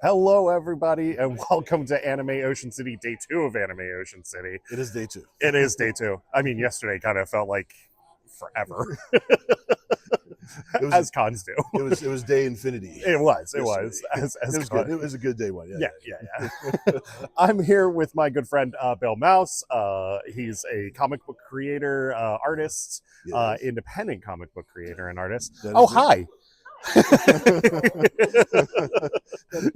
Hello, everybody, and welcome to Anime Ocean City, day 2 of Anime Ocean City. It is day 2. It is day 2. I mean, yesterday kind of felt like forever, It was as cons do. it was day infinity. It was, yesterday. as It was good. It was a good day one. yeah. I'm here with my good friend Bill Mouse. He's a comic book creator, artist, Yes. independent comic book creator and artist. That Oh, is it. hi.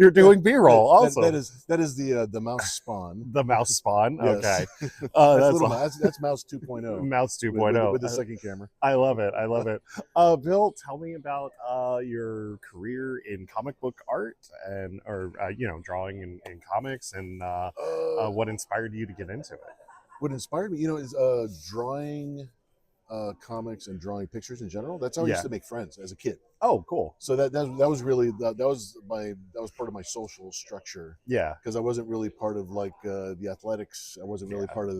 You're doing B-roll also. That is the mouse spawn. The mouse spawn. Yes. Okay. That's mouse 2.0. Mouse with, 2.0. with the second camera. I love it. Bill, tell me about your career in comic book art and drawing in comics and what inspired you to get into it. What inspired me, is drawing comics and drawing pictures in general. That's how I used to make friends as a kid. Oh, cool. So that was really that was part of my social structure. Yeah. Because I wasn't really part of the athletics. I wasn't really part of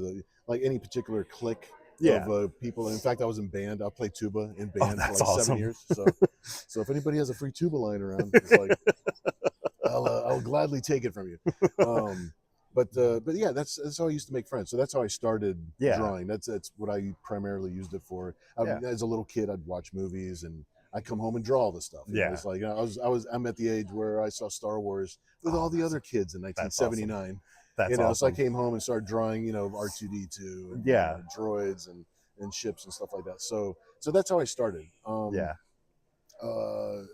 any particular clique of people. In fact, I was in band. I played tuba in band for awesome. 7 years. So if anybody has a free tuba lying around, it's I'll gladly take it from you. But yeah, that's how I used to make friends. So that's how I started drawing. That's what I primarily used it for. As a little kid, I'd watch movies and I'd come home and draw all this stuff. It's like I'm at the age where I saw Star Wars with all the other kids in 1979. Awesome. That's awesome. So I came home and started drawing, R2D2 and droids and ships and stuff like that. So that's how I started.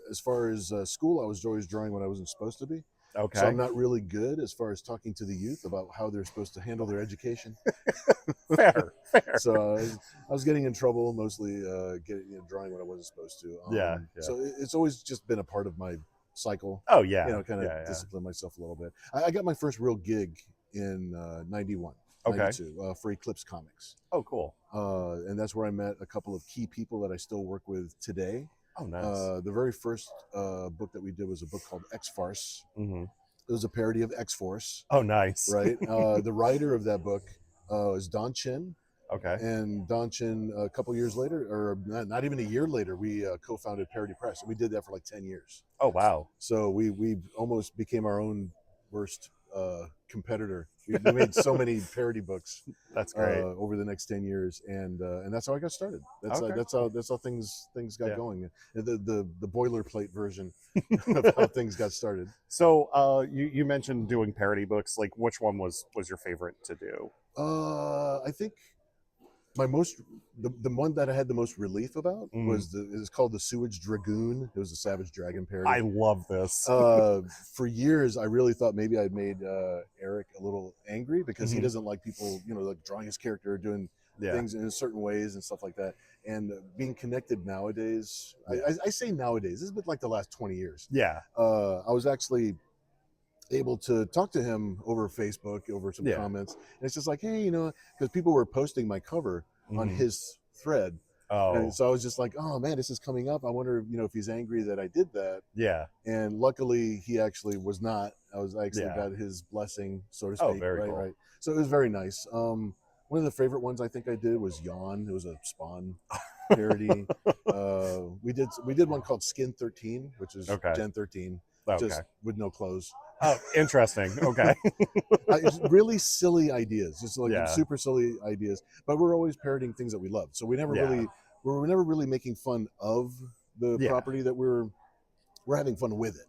As far as school, I was always drawing when I wasn't supposed to be. Okay. So I'm not really good as far as talking to the youth about how they're supposed to handle their education. Fair. So I was getting in trouble mostly drawing when I wasn't supposed to. So it's always just been a part of my cycle. Oh yeah. Discipline myself a little bit. I got my first real gig in 91. Okay. 92, for Eclipse Comics. Oh, cool. And that's where I met a couple of key people that I still work with today. Oh, nice. The very first book that we did was a book called X Farce. Mm-hmm. It was a parody of X Force. Oh, nice. Right. The writer of that book is Don Chin. Okay. And Don Chin, a couple years later, or not even a year later, we co-founded Parody Press, and we did that for 10 years. Oh, wow. So we almost became our own worst competitor. We made so many parody books. That's great. Over the next 10 years, and that's how I got started. That's how things got going. The boilerplate version of how things got started. So you mentioned doing parody books. Like, which one was your favorite to do? I think my the one that I had the most relief about was it's called The Sewage Dragoon. It was a Savage Dragon parody. I love this. For years, I really thought maybe I'd made Eric a little angry because he doesn't like people, drawing his character, doing things in certain ways and stuff like that. And being connected nowadays, I say nowadays, this has been the last 20 years. Yeah. I was actually able to talk to him over Facebook, over some comments. And it's just hey, because people were posting my cover on his thread. Oh. And so I was just oh man, this is coming up. I wonder, if he's angry that I did that. Yeah. And luckily he actually was not. I actually got his blessing, so to speak. Oh, very cool. Right. So it was very nice. One of the favorite ones I think I did was Yawn. It was a Spawn parody. We did one called Skin 13, which is Gen 13, just with no clothes. Oh, interesting. Okay. Really silly ideas, just super silly ideas. But we're always parodying things that we love. So we never really making fun of the property that we're having fun with it.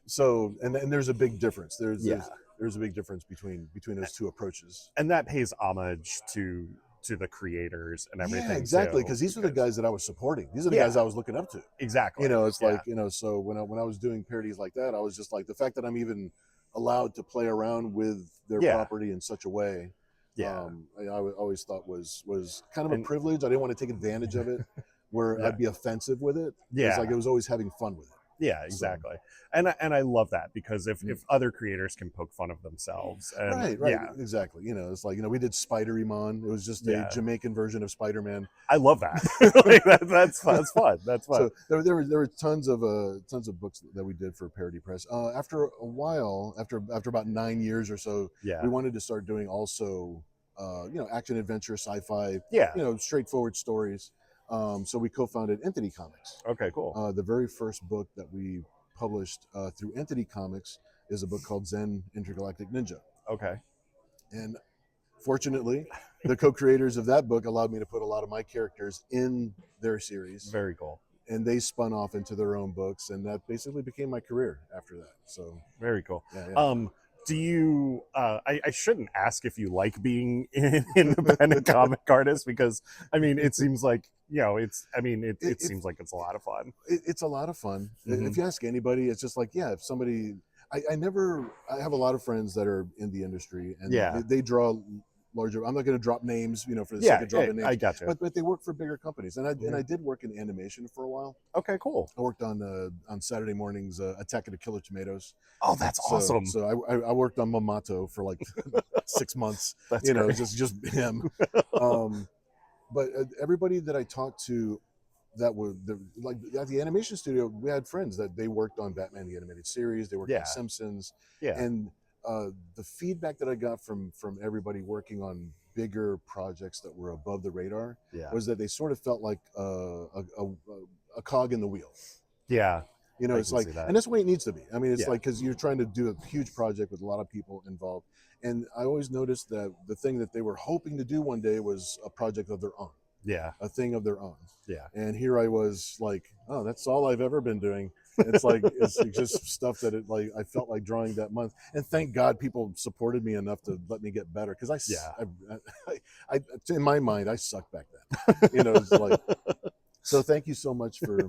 So and there's a big difference. There's a big difference between those two approaches. And that pays homage to the creators and everything. Yeah, exactly. Because these are the guys that I was supporting. These are the guys I was looking up to. Exactly. It's so when I was doing parodies like that, I was just the fact that I'm even allowed to play around with their property in such a way. I always thought was kind of a privilege. I didn't want to take advantage of it where I'd be offensive with it. Yeah. It was always having fun with it. Yeah, exactly. So. And I love that because if other creators can poke fun of themselves. And, right. Yeah. Exactly. It's we did Spider-Man. It was just a Jamaican version of Spider-Man. I love that. That's fun. That's fun. So there were tons of books that we did for Parody Press. After a while, after about 9 years or so, we wanted to start doing also action, adventure, sci-fi, straightforward stories. So we co-founded Entity Comics. Okay, cool. The very first book that we published through Entity Comics is a book called Zen Intergalactic Ninja. Okay. And fortunately, the co-creators of that book allowed me to put a lot of my characters in their series. Very cool. And they spun off into their own books, and that basically became my career after that. So very cool. Yeah. Do you? I shouldn't ask if you like being an independent comic artist, because I mean, it seems like it's. I mean, it seems like it's a lot of fun. It's a lot of fun. Mm-hmm. If you ask anybody, it's just like, yeah, if somebody. I have a lot of friends that are in the industry, and they draw larger. I'm not going to drop names, for the sake of dropping names. I gotcha. But they work for bigger companies, and I did work in animation for a while. Okay, cool. I worked on Saturday mornings, Attack of the Killer Tomatoes. Oh, that's awesome. So I worked on Mamato for like 6 months. That's great. just him. But everybody that I talked to, that were like at the animation studio, we had friends that they worked on Batman the Animated Series. They worked on Simpsons. Yeah. And the feedback that I got from everybody working on bigger projects that were above the radar was that they sort of felt like a cog in the wheel. Yeah. It's like, and that's the way it needs to be. I mean, it's like, because you're trying to do a huge project with a lot of people involved. And I always noticed that the thing that they were hoping to do one day was a project of their own. Yeah. A thing of their own. Yeah. And here I was like, oh, that's all I've ever been doing. It's like, it's just stuff that I felt like drawing that month. And thank God people supported me enough to let me get better. Because I in my mind, I sucked back then. It's like, so thank you so much for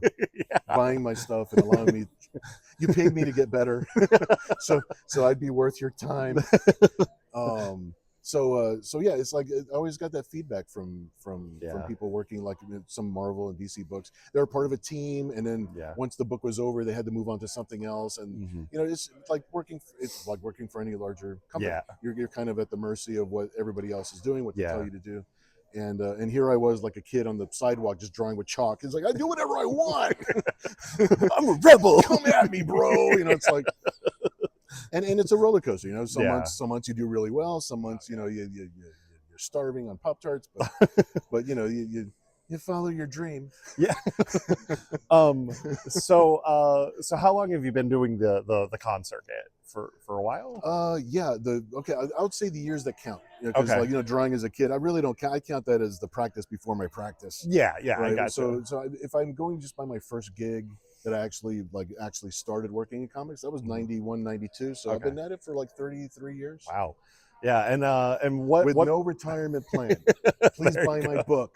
buying my stuff and allowing me. You paid me to get better. so I'd be worth your time. So yeah, it's like I always got that feedback from people working like in some Marvel and DC books. They were part of a team, and then once the book was over, they had to move on to something else. And it's like working for any larger company. Yeah. You're kind of at the mercy of what everybody else is doing, what they tell you to do. And here I was like a kid on the sidewalk just drawing with chalk. It's like, I do whatever I want. I'm a rebel. Come at me, bro. It's like. And it's a roller coaster, Some months you do really well. Some months, you're starving on Pop-Tarts, but you follow your dream. Yeah. So how long have you been doing the con circuit? For a while? I would say the years that count. Because drawing as a kid, I really don't count. I count that as the practice before my practice. Yeah, right? I got so if I'm going just by my first gig that I actually started working in comics, that was 91, 92. So I've been at it for like 33 years. Wow. Yeah, and what no retirement plan. Please buy my book.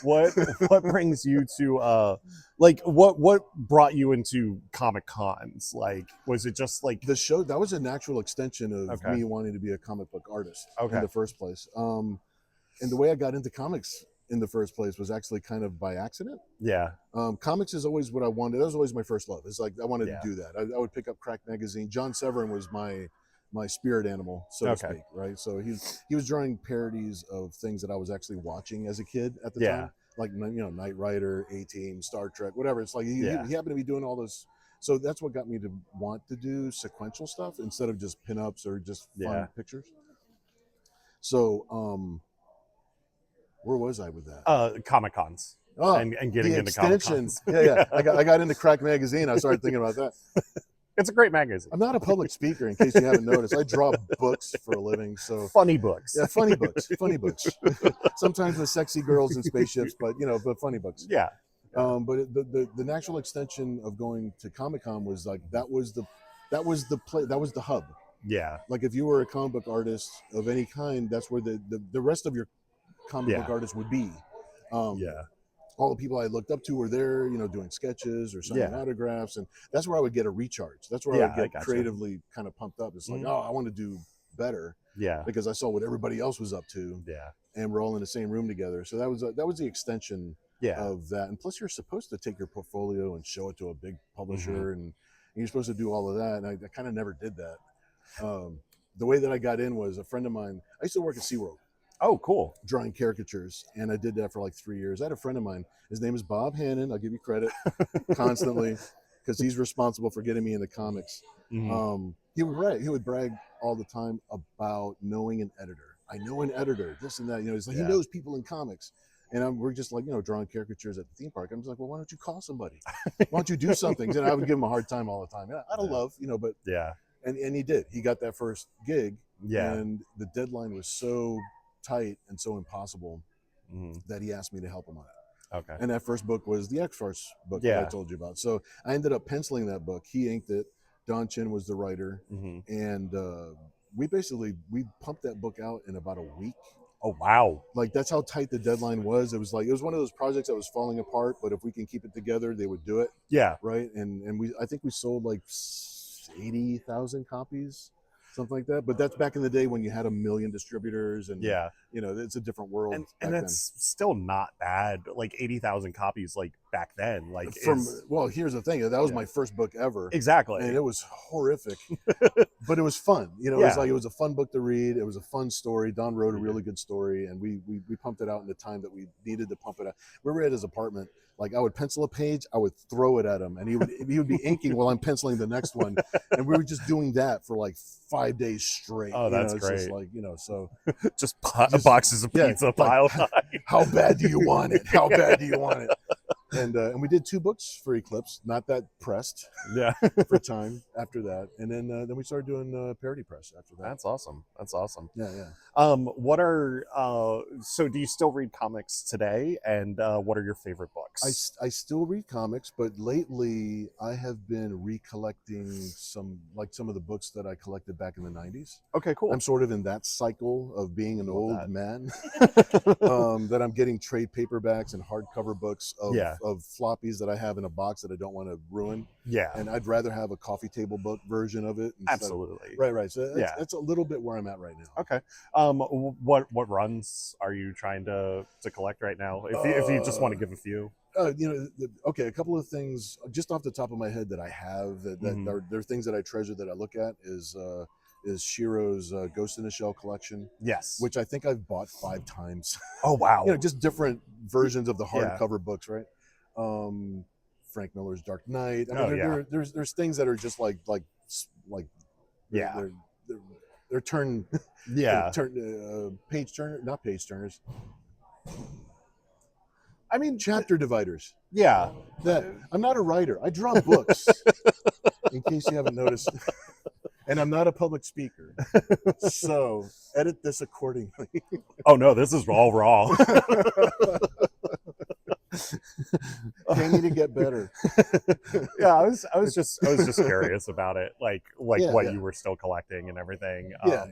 What brings you to what brought you into comic cons? Like, was it just like the show? That was a natural extension of me wanting to be a comic book artist in the first place. And the way I got into comics in the first place was actually kind of by accident. Yeah. Comics is always what I wanted. That was always my first love. It's like I wanted to do that. I would pick up Crack magazine. John Severin was my spirit animal, so to speak, right? So he was drawing parodies of things that I was actually watching as a kid at the time, like Knight Rider, A-Team, Star Trek, whatever. It's like he happened to be doing all those. So that's what got me to want to do sequential stuff instead of just pinups or just fun pictures. So where was I with that? Comic cons. And getting into comic cons. I got into Crack magazine. I started thinking about that. It's a great magazine. I'm not a public speaker, in case you haven't noticed. I draw books for a living. So funny books. Yeah, funny books. Sometimes with sexy girls and spaceships, but funny books. Yeah. But the natural extension of going to Comic-Con was like that was the hub. Yeah. Like if you were a comic book artist of any kind, that's where the rest of your comic book artists would be. All the people I looked up to were there, doing sketches or signing autographs, and that's where I would get a recharge. That's where I would get creatively kind of pumped up. It's like, I want to do better, because I saw what everybody else was up to, and we're all in the same room together. So that was the extension of that. And plus, you're supposed to take your portfolio and show it to a big publisher, and you're supposed to do all of that. And I kind of never did that. The way that I got in was a friend of mine. I used to work at SeaWorld. Oh, cool. Drawing caricatures, and I did that for like 3 years. I had a friend of mine. His name is Bob Hannon. I'll give you credit constantly because he's responsible for getting me into comics. He would brag all the time about knowing an editor. I know an editor, this and that. He's like, he knows people in comics. And we're just like, drawing caricatures at the theme park. I'm just like, well, why don't you call somebody? Why don't you do something? And I would give him a hard time all the time. Out of love, but Yeah. and he did. He got that first gig, Yeah. and the deadline was so tight and so impossible that he asked me to help him on it. Okay. And that first book was the X-Force book that I told you about. So I ended up penciling that book. He inked it. Don Chin was the writer, and we pumped that book out in about a week. Oh wow! Like that's how tight the deadline was. It was one of those projects that was falling apart, but if we can keep it together, they would do it. Yeah. Right. And I think we sold like 80,000 copies, something like that. But that's back in the day when you had 1 million distributors, and it's a different world. And that's still not bad. Like 80,000 copies, like back then. Like well, here's the thing. That was my first book ever. Exactly. And it was horrific, but it was fun. It was a fun book to read. It was a fun story. Don wrote a really good story, and we pumped it out in the time that we needed to pump it out. We were at his apartment. Like I would pencil a page, I would throw it at him, and he would be inking while I'm penciling the next one, and we were just doing that for like 5 days straight. Oh, that's great. Just like so just boxes of pizza piled high. How bad do you want it? How bad do you want it? And we did 2 books for Eclipse. Not that pressed, for time after that, and then we started doing parody press after that. That's awesome. Yeah. What are so? Do you still read comics today? And what are your favorite books? I still read comics, but lately I have been recollecting some of the books that I collected back in the 90s. Okay, cool. I'm sort of in that cycle of being an old man. That I'm getting trade paperbacks and hardcover books of floppies that I have in a box that I don't want to ruin. Yeah. And I'd rather have a coffee table book version of it. Absolutely. Right. So that's a little bit where I'm at right now. Okay. What runs are you trying to collect right now? If you just want to give a few. Okay, a couple of things just off the top of my head that I have that are things that I treasure that I look at is Shiro's Ghost in the Shell collection. Yes. Which I think I've bought 5 times. Oh wow. Just different versions of the hardcover books, right? Frank Miller's Dark Knight. There's things that are just like they're turn page turner, not page turners. I mean chapter dividers. Yeah. That I'm not a writer. I draw books. In case you haven't noticed. And I'm not a public speaker. So edit this accordingly. Oh no, this is all raw. They need to get better. Yeah, I was just curious about it, like what you were still collecting and everything. Yeah.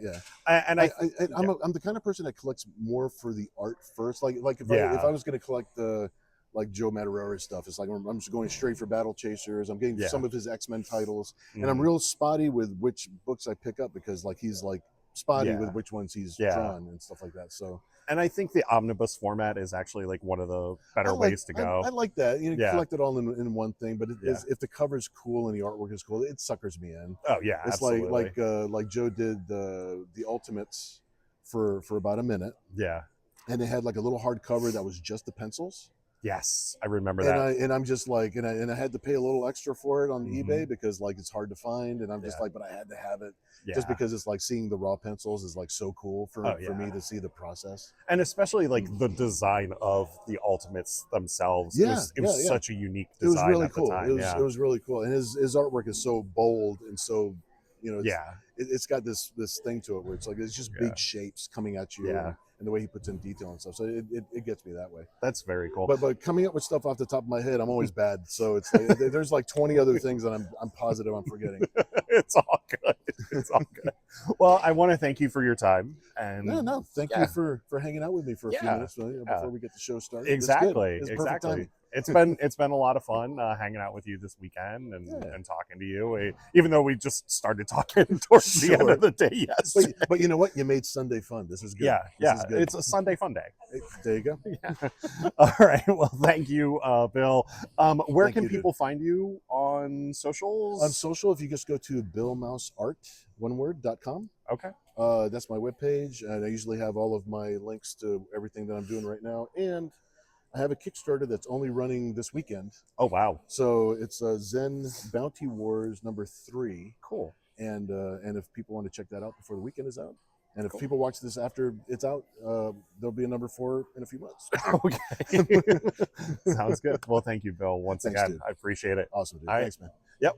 And I'm the kind of person that collects more for the art first. Like if I was going to collect the like Joe Madureira stuff, it's like I'm just going straight for Battle Chasers. I'm getting some of his X-Men titles, and I'm real spotty with which books I pick up because like he's like spotty with which ones he's drawn and stuff like that. So. And I think the omnibus format is actually like one of the better ways to go. I like that. Collect it all in one thing, but if the cover's cool and the artwork is cool, it suckers me in. Oh yeah, it's absolutely. like Joe did the Ultimates for about a minute. Yeah. And they had like a little hardcover that was just the pencils. Yes, I remember that. And I'm just like, and I had to pay a little extra for it on eBay because like it's hard to find, and I'm just like, but I had to have it just because it's like seeing the raw pencils is like so cool for me to see the process. And especially like the design of the Ultimates themselves. It was such a unique design. It was really at cool. The time. It was really cool, and his artwork is so bold and so it's got this thing to it where it's like it's just big shapes coming at you. And the way he puts in detail and stuff, so it gets me that way. That's very cool. But coming up with stuff off the top of my head, I'm always bad. So it's like, there's like 20 other things that I'm positive I'm forgetting. It's all good. It's all good. Well, I want to thank you for your time. And no, thank you for hanging out with me for a few minutes before we get the show started. Exactly. It's been a lot of fun hanging out with you this weekend and talking to you. Even though we just started talking towards the end of the day, yes. But you know what? You made Sunday fun. This is good. Yeah. It's a Sunday fun day. There you go. Yeah. All right. Well, thank you, Bill. Where can people find you on socials? On social, if you just go to billmouseart.com. Okay. That's my webpage, and I usually have all of my links to everything that I'm doing right now. And I have a Kickstarter that's only running this weekend. Oh, wow. So it's Zen Bounty Wars #3. Cool. And if people want to check that out before the weekend is out, And if people watch this after it's out, there'll be a number 4 in a few months. Okay. Sounds good. Well, thank you, Bill, once Thanks, again. dude. I appreciate it. Awesome, dude. All right. Thanks, man. Yep.